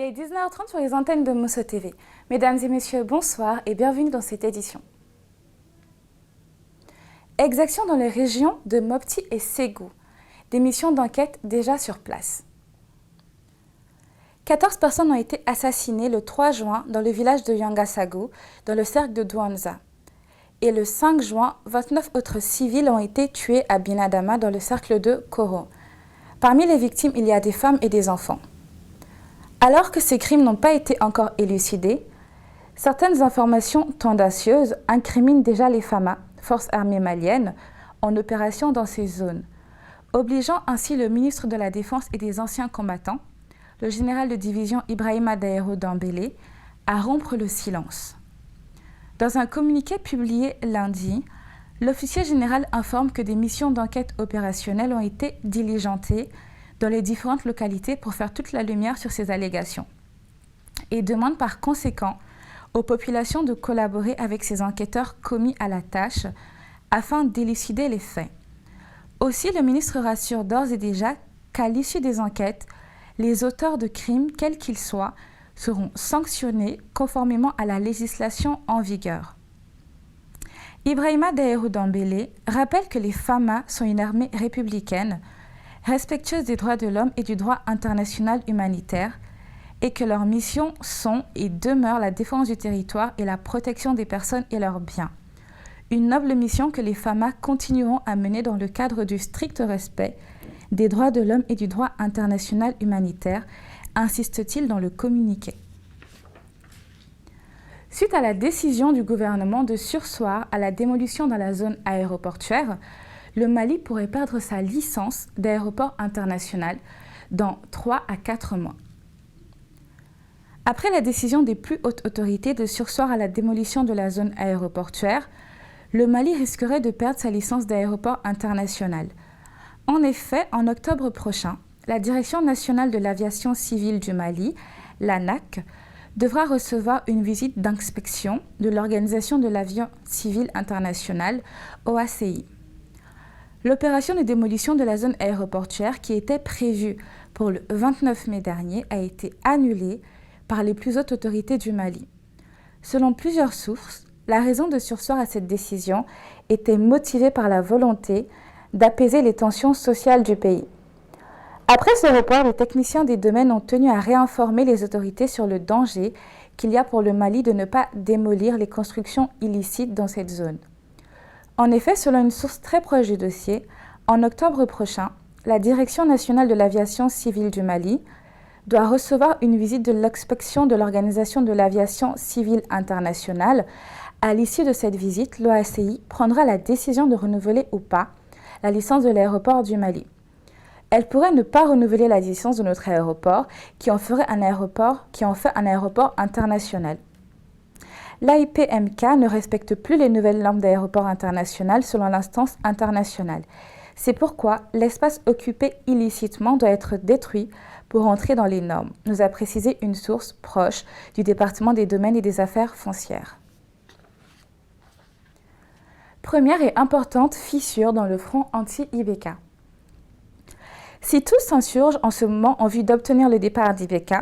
est 19h30 sur les antennes de Mousso TV. Mesdames et messieurs, bonsoir et bienvenue dans cette édition. Exactions dans les régions de Mopti et Ségou. Des missions d'enquête déjà sur place. 14 personnes ont été assassinées le 3 juin dans le village de Yangasago, dans le cercle de Douanza. Et le 5 juin, 29 autres civils ont été tués à Binadama dans le cercle de Koro. Parmi les victimes, il y a des femmes et des enfants. Alors que ces crimes n'ont pas été encore élucidés, certaines informations tendancieuses incriminent déjà les FAMA, forces armées maliennes, en opération dans ces zones, obligeant ainsi le ministre de la Défense et des anciens combattants, le général de division Ibrahima Daïro Dembélé, à rompre le silence. Dans un communiqué publié lundi, l'officier général informe que des missions d'enquête opérationnelles ont été diligentées dans les différentes localités pour faire toute la lumière sur ces allégations et demande par conséquent aux populations de collaborer avec ces enquêteurs commis à la tâche afin d'élucider les faits. Aussi, le ministre rassure d'ores et déjà qu'à l'issue des enquêtes, les auteurs de crimes, quels qu'ils soient, seront sanctionnés conformément à la législation en vigueur. Ibrahima Daïro Dembélé rappelle que les FAMA sont une armée républicaine, respectueuse des droits de l'homme et du droit international humanitaire, et que leurs missions sont et demeurent la défense du territoire et la protection des personnes et leurs biens. Une noble mission que les FAMA continueront à mener dans le cadre du strict respect des droits de l'homme et du droit international humanitaire, insiste-t-il dans le communiqué. Suite à la décision du gouvernement de surseoir à la démolition dans la zone aéroportuaire, le Mali pourrait perdre sa licence d'aéroport international dans 3 à 4 mois. Après la décision des plus hautes autorités de surseoir à la démolition de la zone aéroportuaire, le Mali risquerait de perdre sa licence d'aéroport international. En effet, en octobre prochain, la Direction nationale de l'aviation civile du Mali, l'ANAC, devra recevoir une visite d'inspection de l'Organisation de l'avion civil international, OACI. L'opération de démolition de la zone aéroportuaire qui était prévue pour le 29 mai dernier a été annulée par les plus hautes autorités du Mali. Selon plusieurs sources, la raison de surseoir à cette décision était motivée par la volonté d'apaiser les tensions sociales du pays. Après ce report, les techniciens des domaines ont tenu à réinformer les autorités sur le danger qu'il y a pour le Mali de ne pas démolir les constructions illicites dans cette zone. En effet, selon une source très proche du dossier, en octobre prochain, la Direction nationale de l'aviation civile du Mali doit recevoir une visite de l'inspection de l'Organisation de l'aviation civile internationale. À l'issue de cette visite, l'OACI prendra la décision de renouveler ou pas la licence de l'aéroport du Mali. Elle pourrait ne pas renouveler la licence de notre aéroport, qui en fait un aéroport international. L'AIPMK ne respecte plus les nouvelles normes d'aéroport international selon l'instance internationale. C'est pourquoi l'espace occupé illicitement doit être détruit pour entrer dans les normes, nous a précisé une source proche du département des domaines et des affaires foncières. Première et importante fissure dans le front anti-IBK. Si tous s'insurgent en ce moment en vue d'obtenir le départ d'IBK,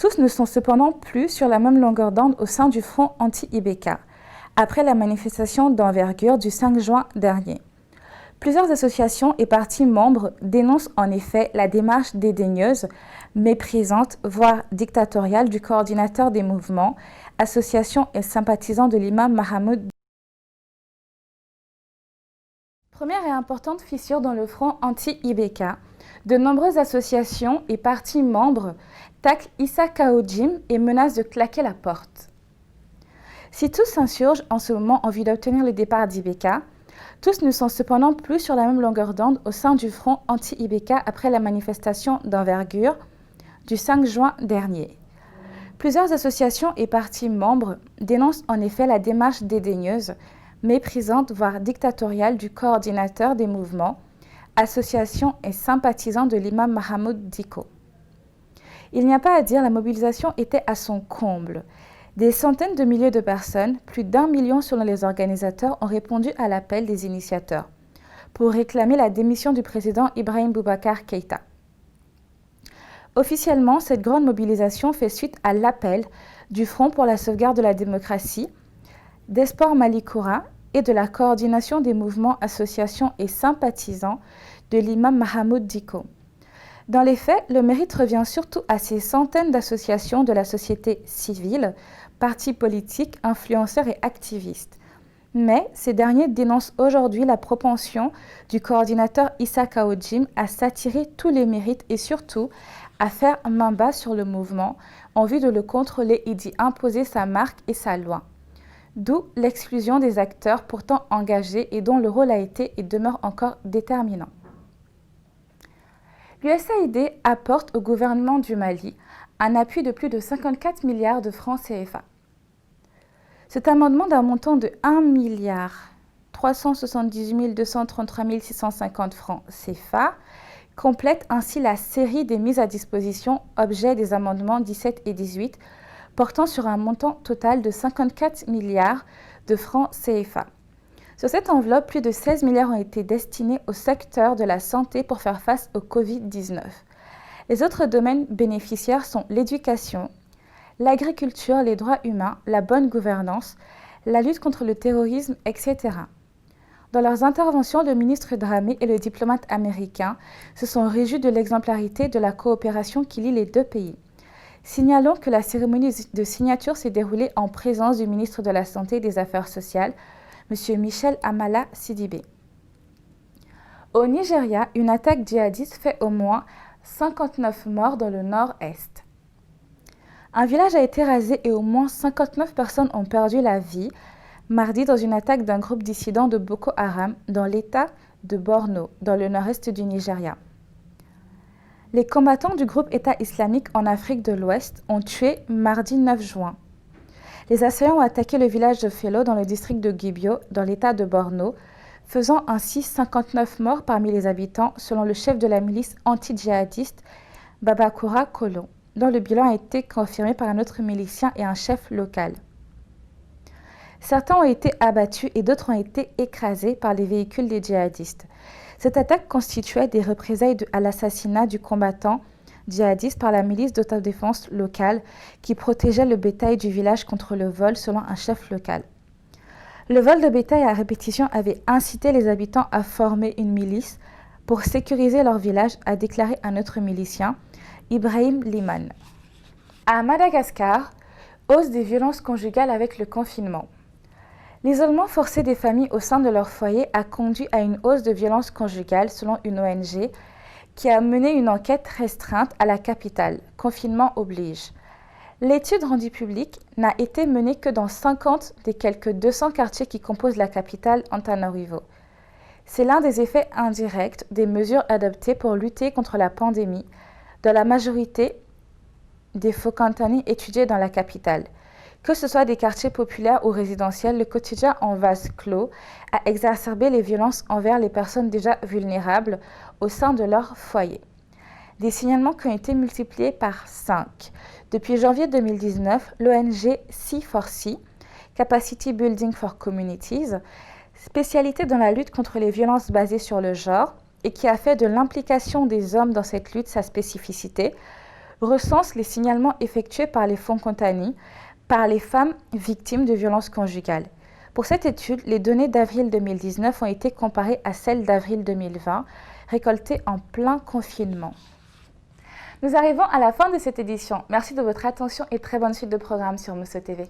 tous ne sont cependant plus sur la même longueur d'onde au sein du front anti-IBK, après la manifestation d'envergure du 5 juin dernier. Plusieurs associations et partis membres dénoncent en effet la démarche dédaigneuse, méprisante, voire dictatoriale du coordinateur des mouvements, associations et sympathisants de l'imam Mahamoud. Première et importante fissure dans le front anti-IBK, de nombreuses associations et partis membres taclent Issa Kaojim et menacent de claquer la porte. Si tous s'insurgent en ce moment en vue d'obtenir le départ d'IBK, tous ne sont cependant plus sur la même longueur d'onde au sein du front anti-IBK après la manifestation d'envergure du 5 juin dernier. Plusieurs associations et partis membres dénoncent en effet la démarche dédaigneuse, méprisante, voire dictatoriale du coordinateur des mouvements, associations et sympathisants de l'imam Mahamoud Dicko. Il n'y a pas à dire, la mobilisation était à son comble. Des centaines de milliers de personnes, plus d'1 million selon les organisateurs, ont répondu à l'appel des initiateurs pour réclamer la démission du président Ibrahim Boubacar Keïta. Officiellement, cette grande mobilisation fait suite à l'appel du Front pour la sauvegarde de la démocratie, d'Espoir Malikoura et de la coordination des mouvements, associations et sympathisants de l'imam Mahamoud Dicko. Dans les faits, le mérite revient surtout à ces centaines d'associations de la société civile, partis politiques, influenceurs et activistes. Mais ces derniers dénoncent aujourd'hui la propension du coordinateur Issa Kaojim à s'attirer tous les mérites et surtout à faire main basse sur le mouvement en vue de le contrôler et d'y imposer sa marque et sa loi. D'où l'exclusion des acteurs pourtant engagés et dont le rôle a été et demeure encore déterminant. L'USAID apporte au gouvernement du Mali un appui de plus de 54 milliards de francs CFA. Cet amendement d'un montant de 1 378 233 650 francs CFA complète ainsi la série des mises à disposition objet des amendements 17 et 18 portant sur un montant total de 54 milliards de francs CFA. Sur cette enveloppe, plus de 16 milliards ont été destinés au secteur de la santé pour faire face au Covid-19. Les autres domaines bénéficiaires sont l'éducation, l'agriculture, les droits humains, la bonne gouvernance, la lutte contre le terrorisme, etc. Dans leurs interventions, le ministre Dramé et le diplomate américain se sont réjouis de l'exemplarité de la coopération qui lie les deux pays. Signalons que la cérémonie de signature s'est déroulée en présence du ministre de la Santé et des Affaires sociales, M. Michel Amala Sidibé. Au Nigeria, une attaque djihadiste fait au moins 59 morts dans le nord-est. Un village a été rasé et au moins 59 personnes ont perdu la vie mardi dans une attaque d'un groupe dissident de Boko Haram dans l'état de Borno, dans le nord-est du Nigeria. Les combattants du groupe État islamique en Afrique de l'Ouest ont tué mardi 9 juin. Les assaillants ont attaqué le village de Felo dans le district de Gibio, dans l'état de Borno, faisant ainsi 59 morts parmi les habitants, selon le chef de la milice anti-djihadiste Babakura Kolo, dont le bilan a été confirmé par un autre milicien et un chef local. Certains ont été abattus et d'autres ont été écrasés par les véhicules des djihadistes. Cette attaque constituait des représailles à l'assassinat du combattant djihadiste par la milice d'autodéfense locale qui protégeait le bétail du village contre le vol, selon un chef local. Le vol de bétail à répétition avait incité les habitants à former une milice pour sécuriser leur village, a déclaré un autre milicien, Ibrahim Liman. À Madagascar, hausse des violences conjugales avec le confinement. L'isolement forcé des familles au sein de leur foyer a conduit à une hausse de violences conjugales, selon une ONG, qui a mené une enquête restreinte à la capitale. Confinement oblige. L'étude rendue publique n'a été menée que dans 50 des quelques 200 quartiers qui composent la capitale Antananarivo. C'est l'un des effets indirects des mesures adoptées pour lutter contre la pandémie dans la majorité des Fokantani étudiés dans la capitale. Que ce soit des quartiers populaires ou résidentiels, le quotidien en vase clos a exacerbé les violences envers les personnes déjà vulnérables au sein de leur foyer. Des signalements qui ont été multipliés par 5. Depuis janvier 2019, l'ONG C4C, Capacity Building for Communities, spécialité dans la lutte contre les violences basées sur le genre et qui a fait de l'implication des hommes dans cette lutte sa spécificité, recense les signalements effectués par les Fonkantani par les femmes victimes de violences conjugales. Pour cette étude, les données d'avril 2019 ont été comparées à celles d'avril 2020, récoltées en plein confinement. Nous arrivons à la fin de cette édition. Merci de votre attention et très bonne suite de programmes sur Mousso TV.